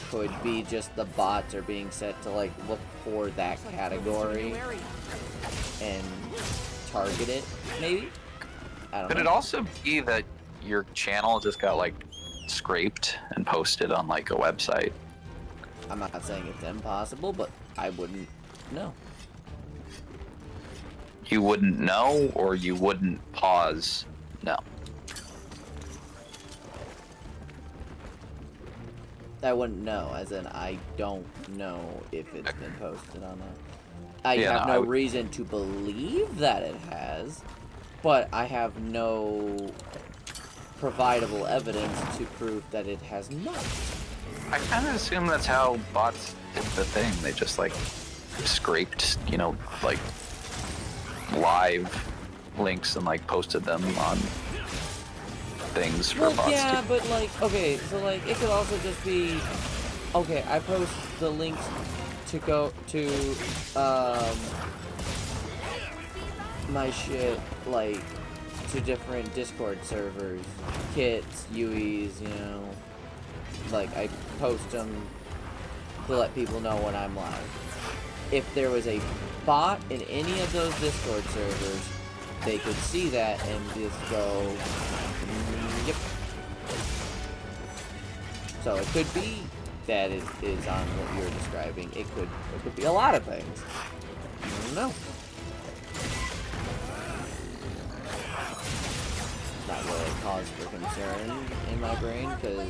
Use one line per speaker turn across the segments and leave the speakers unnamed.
could be just the bots are being set to like look for that category and target it, maybe? I don't know.
Could it also be that your channel just got like scraped and posted on like a website?
I'm not saying it's impossible, but I wouldn't know.
You wouldn't know, or you wouldn't pause? No.
I wouldn't know, as in I don't know if it's been posted on that. I
Yeah,
have
no,
no reason to believe that it has, but I have no providable evidence to prove that it has not.
I kind of assume that's how bots did the thing. They just like scraped, you know, like live links and like posted them on things for
Well,
bots.
yeah, but like, okay, so like, it could also just be, okay, I post the links to go to, my shit, like, to different Discord servers, kits, UEs, you know, like, I post them to let people know when I'm live. If there was a bot in any of those Discord servers, they could see that and just go, yep. So it could be that it is on what you're describing. It could be a lot of things. I don't know. It's not really a cause for concern in my brain, because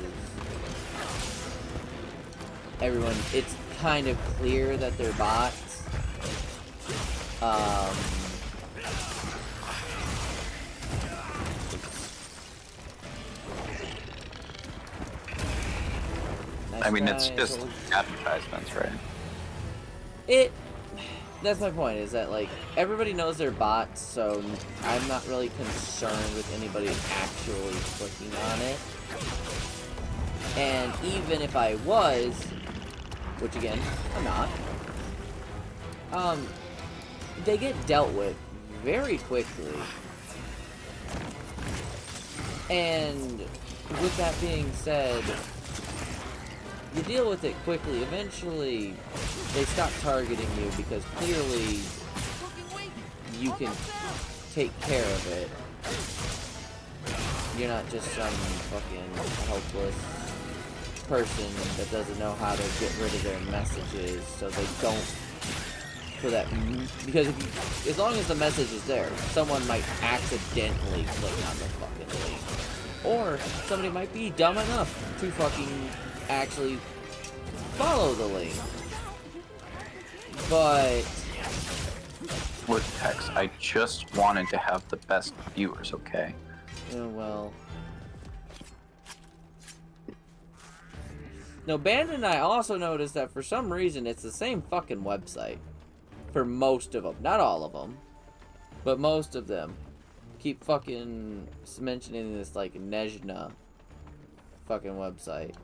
everyone, it's kind of clear that they're bots.
I mean, it's just advertisements, right?
That's my point, is that, like, everybody knows they're bots, so I'm not really concerned with anybody actually clicking on it. And even if I was, which again, I'm not, they get dealt with very quickly. And with that being said, you deal with it quickly. Eventually, they stop targeting you because clearly you can take care of it. You're not just some fucking helpless person that doesn't know how to get rid of their messages, so they don't. So that, because if you, as long as the message is there, someone might accidentally click on the fucking link, or somebody might be dumb enough to fucking actually follow the link. But
With text, I just wanted to have the best viewers, okay?
well, no, Bandit and I also noticed that for some reason it's the same fucking website for most of them, not all of them, but most of them keep fucking mentioning this like Nejna fucking website.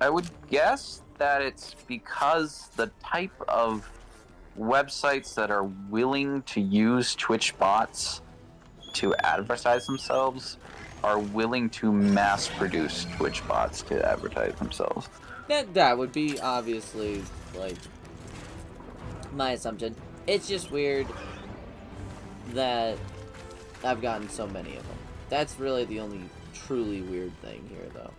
I would guess that it's because the type of websites that are willing to use Twitch bots to advertise themselves are willing to mass produce Twitch bots to advertise themselves.
That would be obviously like my assumption. It's just weird that I've gotten so many of them. That's really the only truly weird thing here, though.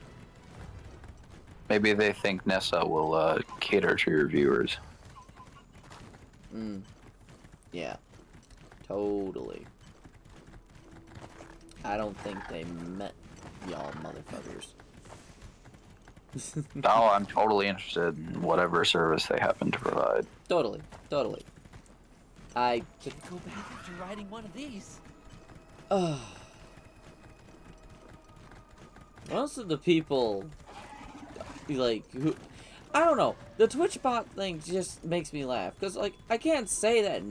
Maybe they think Nessa will cater to your viewers.
Yeah. Totally. I don't think they met y'all motherfuckers.
Oh, I'm totally interested in whatever service they happen to provide.
Totally. Totally. I
Go back after riding one of these.
Most of the people, like, who, I don't know, the Twitch bot thing just makes me laugh, because, like, I can't say that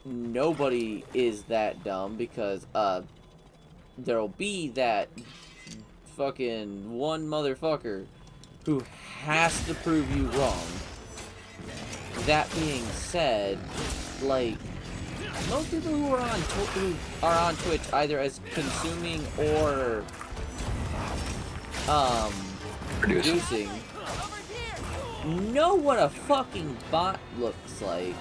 nobody is that dumb, because, there'll be that fucking one motherfucker who has to prove you wrong. That being said, like, most people who are on Twitch either as consuming or producing know what a fucking bot looks like.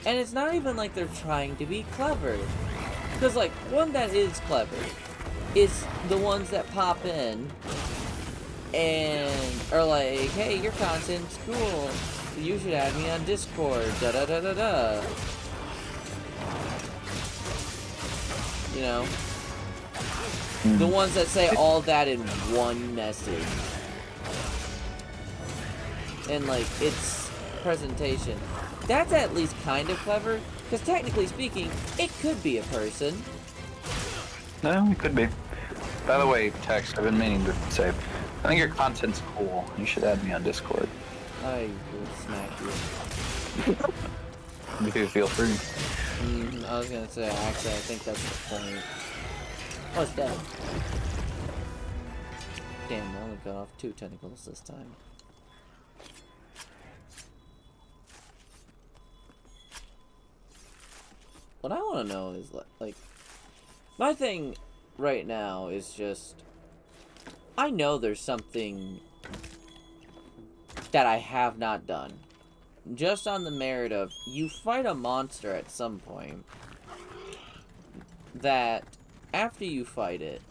And it's not even like they're trying to be clever. Because, like, one that is clever is the ones that pop in and are like, hey, your content's cool. You should add me on Discord. Da da da da da. You know? The ones that say all that in one message. And, like, it's presentation. That's at least kind of clever, because technically speaking, it could be a person.
No, it could be. By the way, Tex, I've been meaning to say, I think your content's cool. You should add me on Discord.
I will smack you.
You feel free.
I was gonna say, actually, I think that's the point. Oh, it's dead. Damn, I only got off 2 tentacles this time. What I want to know is, like, my thing right now is just, I know there's something that I have not done. Just on the merit of, you fight a monster at some point, that after you fight it,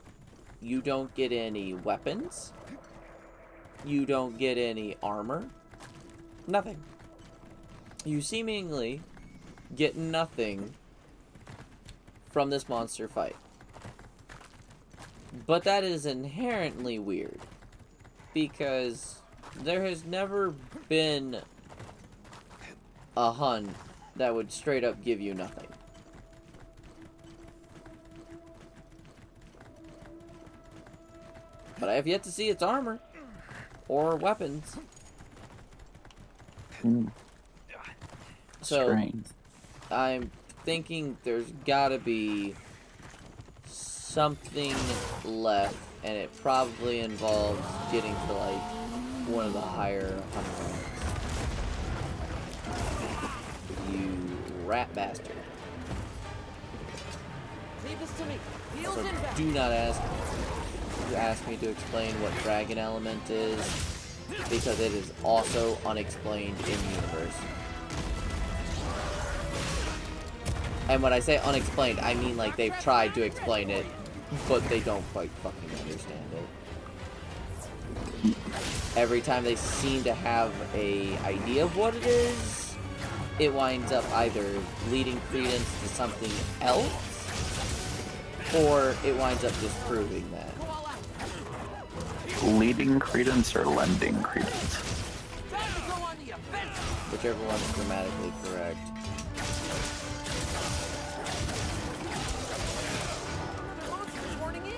you don't get any weapons, you don't get any armor, nothing. You seemingly get nothing from this monster fight. But that is inherently weird, because there has never been a hunt that would straight up give you nothing. But I have yet to see its armor or weapons. So
Strange.
I'm thinking there's gotta be something left, and it probably involves getting to, like, one of the higher hunter ranks. You rat bastard.
Leave this to me. Heels
So
inbound.
do not ask me to explain what dragon element is, because it is also unexplained in universe. And when I say unexplained, I mean like they've tried to explain it, but they don't quite fucking understand it. Every time they seem to have a idea of what it is, it winds up either leading credence to something else, or it winds up disproving that.
Leading credence or lending credence?
Time to go on the offensive.
Whichever one is grammatically correct.
Monsters warning in.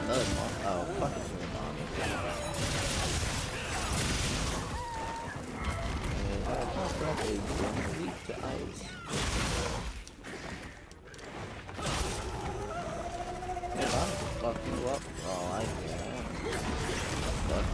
Another mom. Oh, fucking your mom. And if I recall correctly, you are weak to ice. If I fuck you up, oh, I can. Fuck.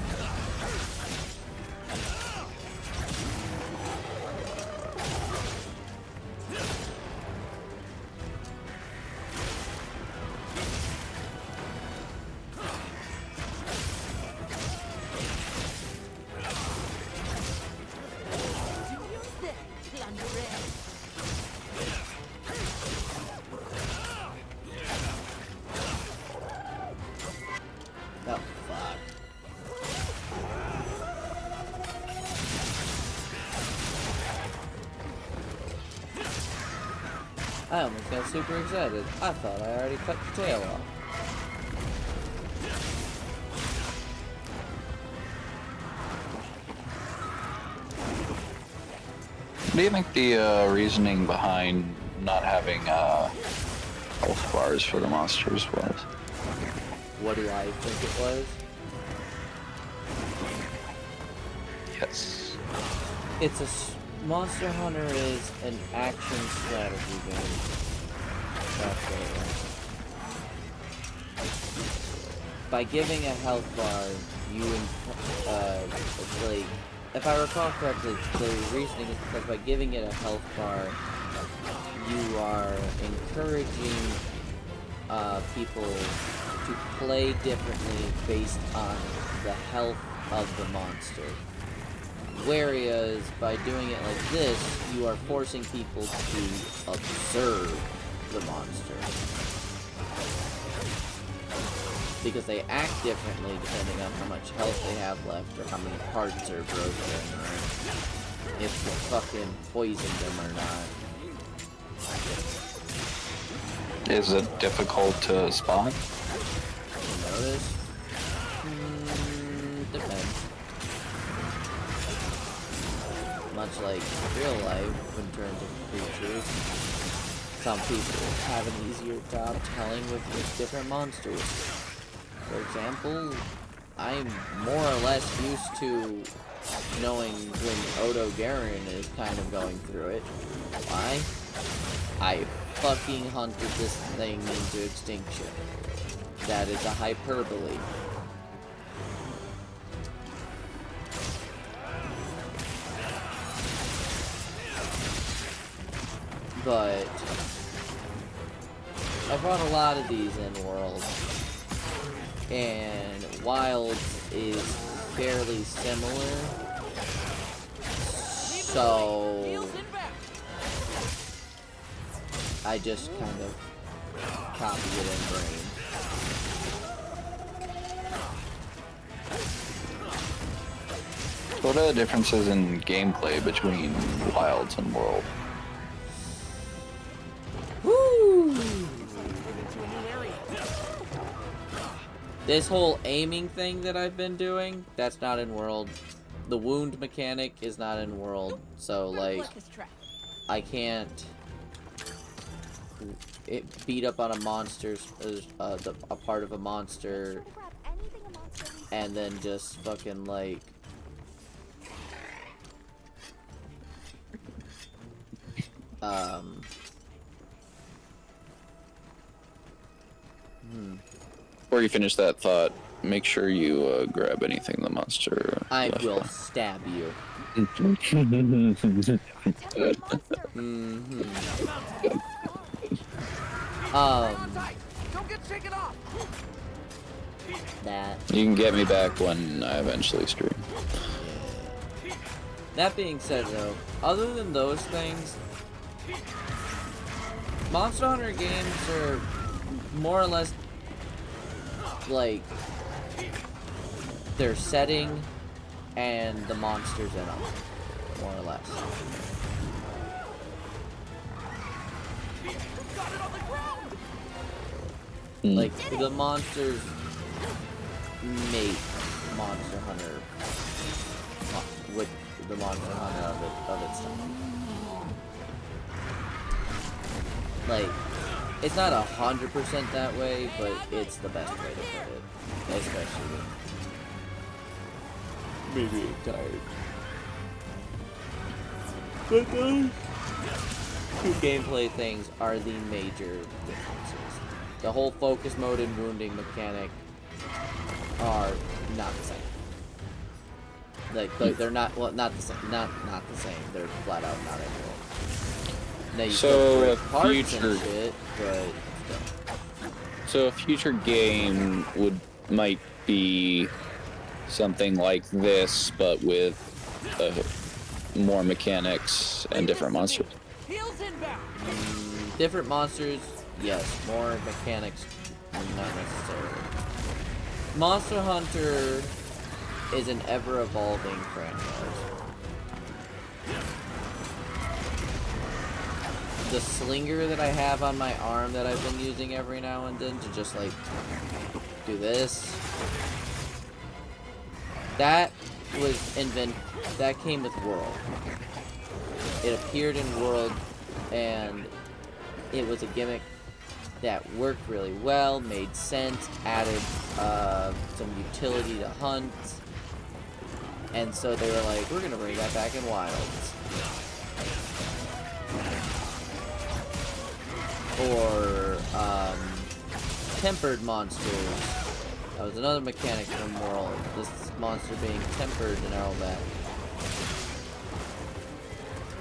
Oh, fuck. I almost got super excited. I thought I already cut your tail off.
What do you think the reasoning behind not having health bars for the monsters was?
What do I think it was?
Yes.
It's a Monster Hunter is an action strategy game. That's what it is. By giving a health bar, you like, if I recall correctly, the reasoning is because by giving it a health bar, you are encouraging people to play differently based on the health of the monster. Whereas by doing it like this, you are forcing people to observe the monster. Because they act differently depending on how much health they have left, or how many parts are broken, or if you fucking poisoned them or not.
Is it difficult to spot?
You notice? Depends. Much like real life in terms of creatures, some people have an easier job telling with different monsters. For example, I'm more or less used to knowing when Odo Garen is kind of going through it. Why? I fucking hunted this thing into extinction. That is a hyperbole. But I brought a lot of these in World, and Wilds is fairly similar, so
Heels inbound.
I just kind of copy it in Brain.
What are the differences in gameplay between Wilds and World?
Woo!
Into a new area.
This whole aiming thing that I've been doing, that's not in World. The wound mechanic is not in World, so like I can't beat up on a monster's a part of a monster and then just fucking like
Before you finish that thought, make sure you grab anything the monster
I
left
will
behind.
stab you.
Don't get shaken off.
That.
You can get me back when I eventually stream.
That being said, though, other than those things, Monster Hunter games are more or less like their setting and the monsters in them, more or less.
Got it on the ground.
Like the monsters make Monster Hunter with the Monster Hunter of its time. Like, it's not 100% that way, but it's the best way to put it, especially with me being tired. But those two gameplay things are the major differences. The whole focus mode and wounding mechanic are not the same. Like they're not not the same. Not the same. They're flat out not equal. Now you
So,
still
a
break parts
future-
and shit, but still.
So a future game might be something like this, but with more mechanics and different monsters.
Heels inbound.
Different monsters, yes. More mechanics, not necessarily. Monster Hunter is an ever-evolving franchise. The slinger that I have on my arm that I've been using every now and then to just like do this, that came with World. It appeared in World and it was a gimmick that worked really well, made sense, added some utility to hunt, and so they were like, we're gonna bring that back in Wilds. Or tempered monsters. That was another mechanic from World. This monster being tempered and all that.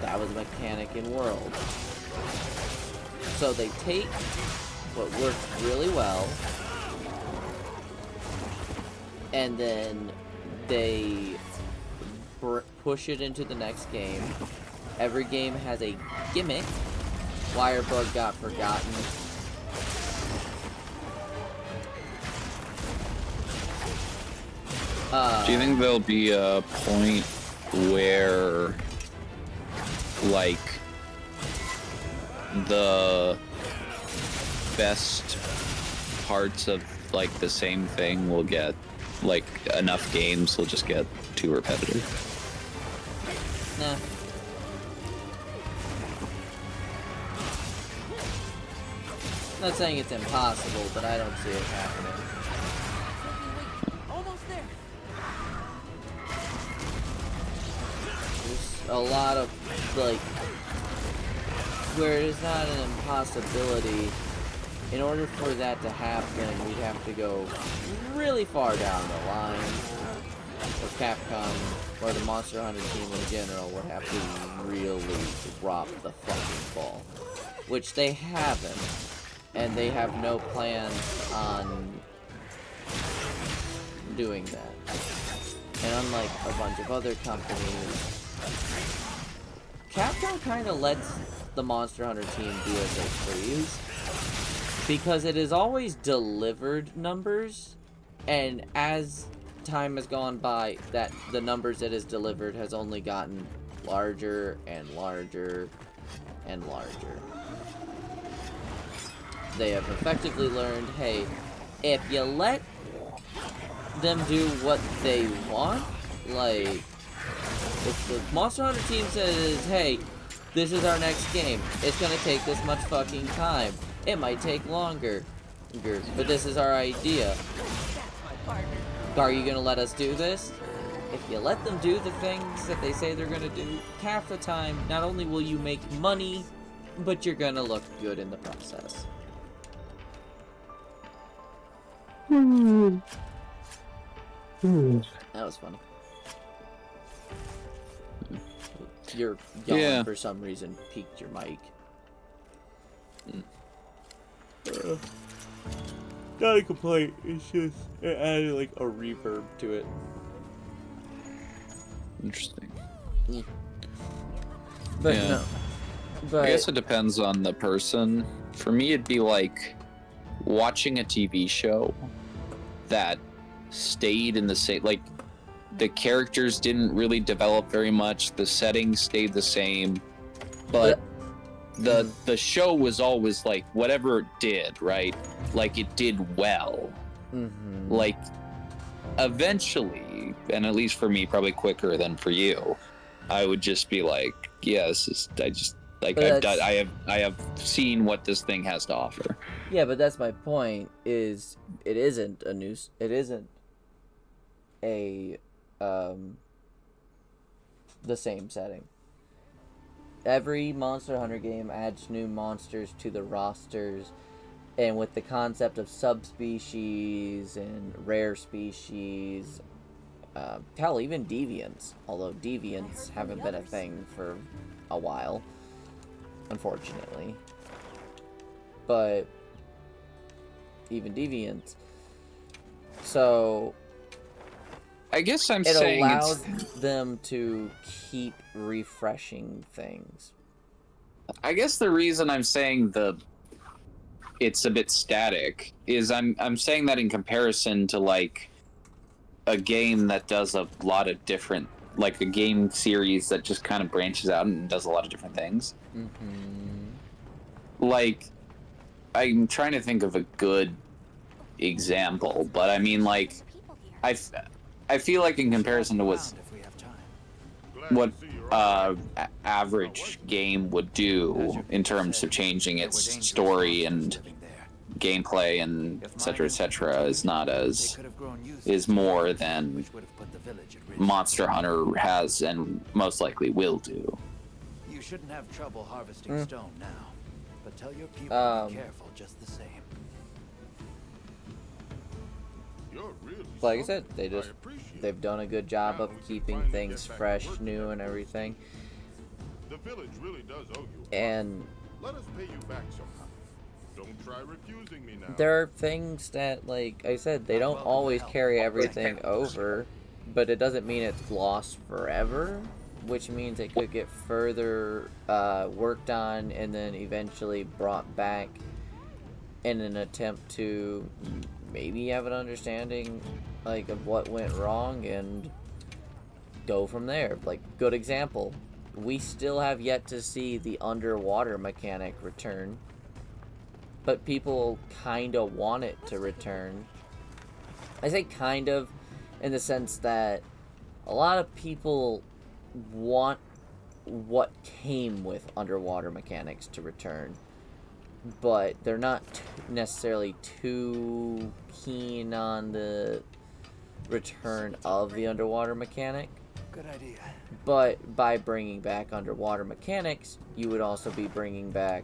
That was a mechanic in World. So they take what works really well and then they push it into the next game. Every game has a gimmick. Wirebug got forgotten.
Do you think there'll be a point where, like, the best parts of, like, the same thing will get, like, enough games will just get too repetitive?
Nah. Not saying it's impossible, but I don't see it happening.
Almost there.
There's a lot of, like, where it is not an impossibility. In order for that to happen, we'd have to go really far down the line. Or Capcom, or the Monster Hunter team in general, would have to really drop the fucking ball. Which they haven't. And they have no plans on doing that. And unlike a bunch of other companies, Capcom kind of lets the Monster Hunter team do as they please. Because it has always delivered numbers, and as time has gone by, that the numbers it has delivered has only gotten larger and larger and larger. They have effectively learned, hey, if you let them do what they want, like, if the Monster Hunter team says, hey, this is our next game, it's gonna take this much fucking time, it might take longer, but this is our idea. Are you gonna let us do this? If you let them do the things that they say they're gonna do, half the time, not only will you make money, but you're gonna look good in the process. That was funny. Your yawn for some reason peaked your mic. Not a complaint, it's just it added like a reverb to it.
Interesting.
But
Yeah.
no. But
I guess it depends on the person. For me, it'd be like watching a TV show that stayed in the same, like, the characters didn't really develop very much, the settings stayed the same, but the show was always like whatever it did, right? Like, it did well.
mm-hmm.
Like, eventually, and at least for me, probably quicker than for you, I would just be like, yeah, this is, I just, like, I have seen what this thing has to offer.
Yeah, but that's my point, is it isn't a the same setting. Every Monster Hunter game adds new monsters to the rosters, and with the concept of subspecies and rare species, hell, even deviants, although deviants haven't been a thing for a while, unfortunately. But even deviants. So
I guess I'm
it
saying
allows them to keep refreshing things.
I guess the reason I'm saying it's a bit static is I'm saying that in comparison to, like, a game that does a lot of different, like, a game series that just kind of branches out and does a lot of different things.
Mm-hmm.
Like, I'm trying to think of a good example, but I mean, like, I feel like in comparison to what average game would do in terms of changing its story and gameplay and etc. is more than Monster Hunter has and most likely will do.
You shouldn't have trouble harvesting stone now, but tell your people to be careful just the same.
Like I said, they've done a good job of keeping things fresh, new, and everything.
The village really does owe you.
And
Let us pay you back somehow. Don't try refusing me now.
there are things that, like I said, they don't always carry everything over. but it doesn't mean it's lost forever, which means it could get further worked on and then eventually brought back in an attempt to maybe have an understanding like of what went wrong and go from there. Like, good example, we still have yet to see the underwater mechanic return, but people kind of want it to return. I say kind of in the sense that a lot of people want what came with underwater mechanics to return, but they're not necessarily too keen on the return of the underwater mechanic.
Good idea.
But by bringing back underwater mechanics, you would also be bringing back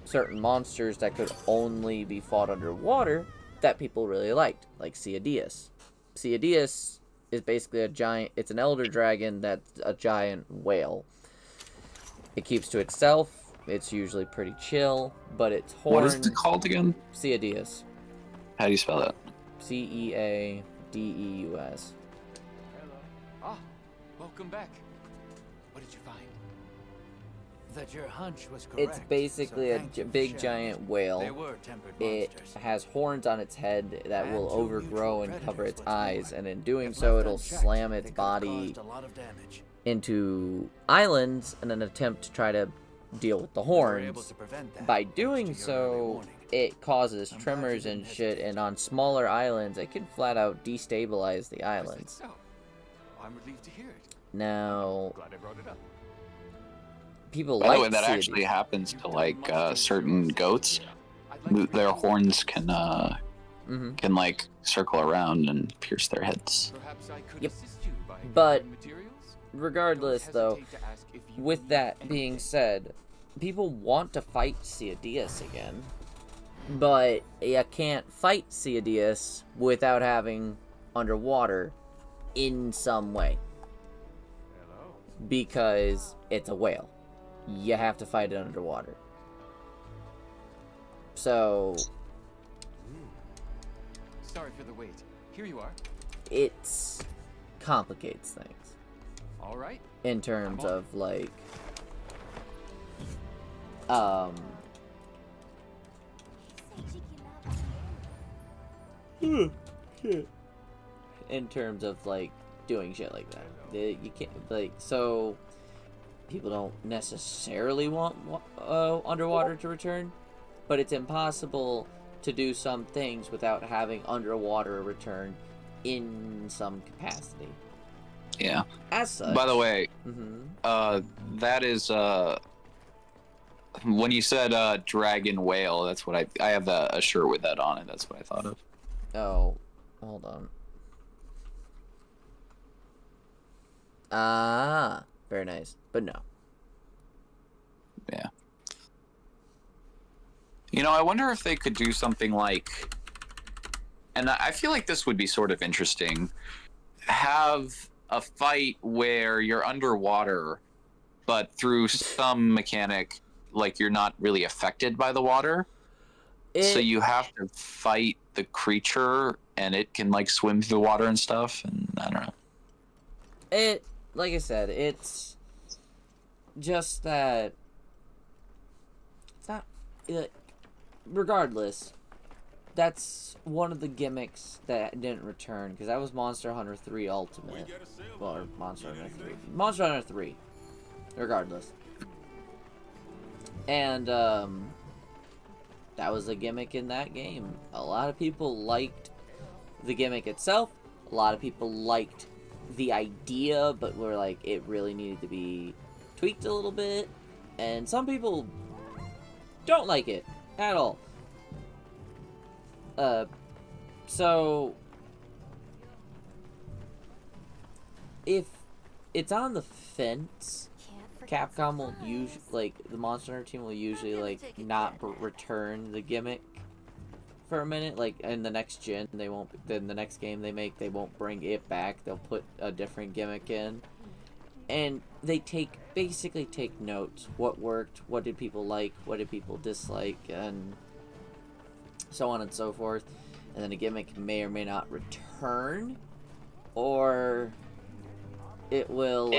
certain monsters that could only be fought underwater that people really liked, like Ciadeus. Ciadeus is basically a giant, it's an elder dragon that's a giant whale. It keeps to itself, it's usually pretty chill, but its horn...
What is it called again?
Ciadeus.
How do you spell that?
Ceadeus.
Hello. Ah, welcome back. What did you find? That your hunch was correct.
It's basically
so
a
thank you for
big
sharing.
giant
They
whale.
were tempered
It
monsters.
has horns on its head that
And
will
two
overgrow
mutual
and cover its
predators, what's
eyes,
more.
and in doing
If
so
left
it'll
unchecked,
slam
they
its
could have
body
caused a lot of damage.
into islands in an attempt to try to deal with the
We were able
horns.
to prevent that,
By
thanks
doing
to your early
so,
warning.
it causes
I'm glad you
tremors
didn't
and shit,
hesitate.
and on smaller islands, it can flat out destabilize the
Is it
islands.
so? I'm relieved to hear it.
Now,
Glad I brought it up.
people
By the way,
like
that
Ciadeus.
actually happens to
You've
like
done much to
certain
improve
goats.
safety. I'd like to
Their
thank you.
horns can
Mhm.
like circle around and pierce their heads.
Perhaps I could
Yep.
assist you by
But
gathering materials?
Regardless,
Don't
though,
hesitate to ask if you
with
need
that
anything.
being said, people want to fight Ciadeus again, but you can't fight Ciadeus without having underwater in some way,
Hello.
because it's a whale. You have to fight it underwater. So
Sorry for the wait. Here you are.
it's complicates things
All right.
in terms
I'm on
of like in terms of like doing shit like that. You can't like, so people don't necessarily want underwater to return, but it's impossible to do some things without having underwater return in some capacity.
Yeah.
As such,
By the way,
mhm.
that is when you said dragon whale, that's what I have a shirt with that on it. That's what I thought of.
Oh, hold on. Ah, very nice, but no.
Yeah. You know, I wonder if they could do something like, and I feel like this would be sort of interesting, have a fight where you're underwater, but through some mechanic, like you're not really affected by the water. So you have to fight the creature and it can like swim through the water and stuff, and I don't know.
It, like I said, it's just that it's not. Regardless, that's one of the gimmicks that didn't return, because that was Monster Hunter 3 Ultimate. Well, or Monster Hunter 3. Monster Hunter 3. Regardless. And, that was a gimmick in that game. A lot of people liked the gimmick itself. A lot of people liked the idea, but were like, it really needed to be tweaked a little bit. And some people don't like it at all. So if it's on the fence, Capcom will usually, like, the Monster Hunter team will usually, like, not return the gimmick for a minute. Like, in the next gen, they won't, then the next game they make, they won't bring it back. They'll put a different gimmick in. And they basically take notes. What worked, what did people like, what did people dislike, and so on and so forth. And then a gimmick may or may not return or it will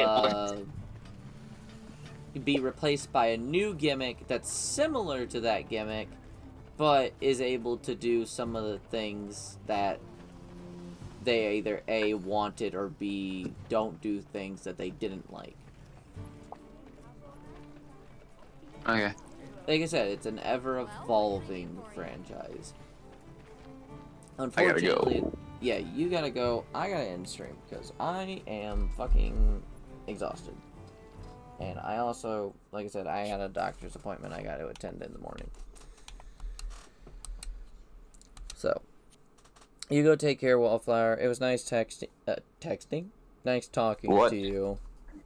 be replaced by a new gimmick that's similar to that gimmick, but is able to do some of the things that they either A, wanted, or B, don't do things that they didn't like.
Okay.
Like I said, it's an ever-evolving franchise.
I
Unfortunately,
gotta go.
yeah, you gotta go. I gotta end stream because I am fucking exhausted. And I also, like I said, I had a doctor's appointment I got to attend in the morning. So, you go take care, Wallflower. It was nice texting. Nice talking
What?
to you.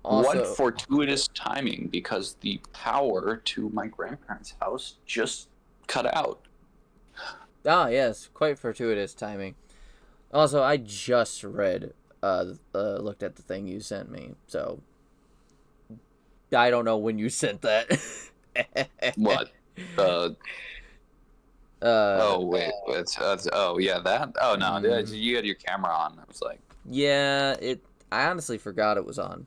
Also,
What fortuitous timing, because the power to my grandparents' house just cut out.
ah, yes, quite fortuitous timing. Also, I just read, looked at the thing you sent me, so I don't know when you sent that.
What? Oh wait, oh yeah, that. Oh no, you had your camera on. I was like,
Yeah, I honestly forgot it was on,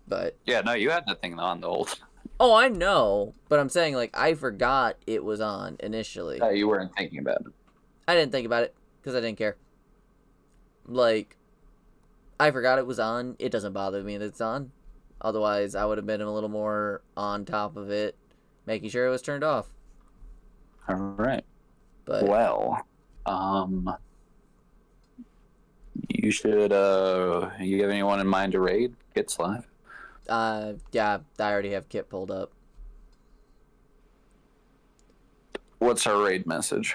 but
yeah, no, you had that thing on the whole time.
oh, I know, but I'm saying like I forgot it was on initially.
You weren't thinking about it.
I didn't think about it because I didn't care. Like, I forgot it was on. It doesn't bother me that it's on. Otherwise, I would have been a little more on top of it, making sure it was turned off.
All right.
But
Well, you should. You have anyone in mind to raid? It's live.
yeah, I already have Kit pulled up.
What's our raid message?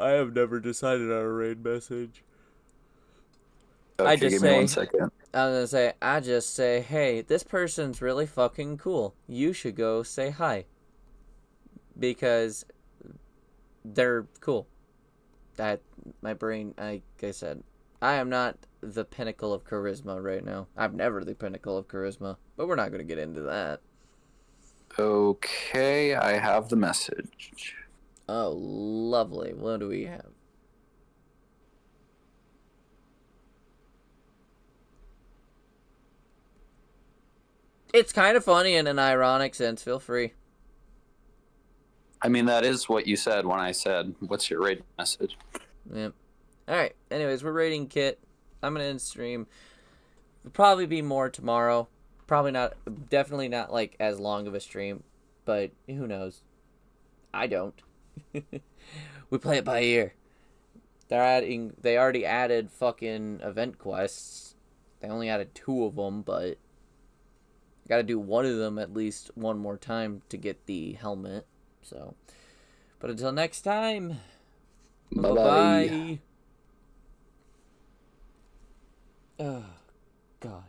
I have never decided on a raid message.
Okay,
I just
give me
say,
1 second.
I just say, hey, this person's really fucking cool. You should go say hi. Because they're cool. That, my brain, like I said, I am not the pinnacle of charisma right now. I'm never the pinnacle of charisma, but we're not going to get into that.
Okay, I have the message.
Oh, lovely. What do we have? It's kind of funny in an ironic sense. Feel free.
I mean, that is what you said when I said, "What's your raid message?"
Yep. Alright, anyways, we're raiding Kit. I'm going to end stream. There'll probably be more tomorrow. Probably not, definitely not like as long of a stream, but who knows? I don't. We play it by ear. They already added fucking event quests. They only added 2 of them, but gotta do one of them at least one more time to get the helmet. So, but until next time, bye-bye. Oh, God.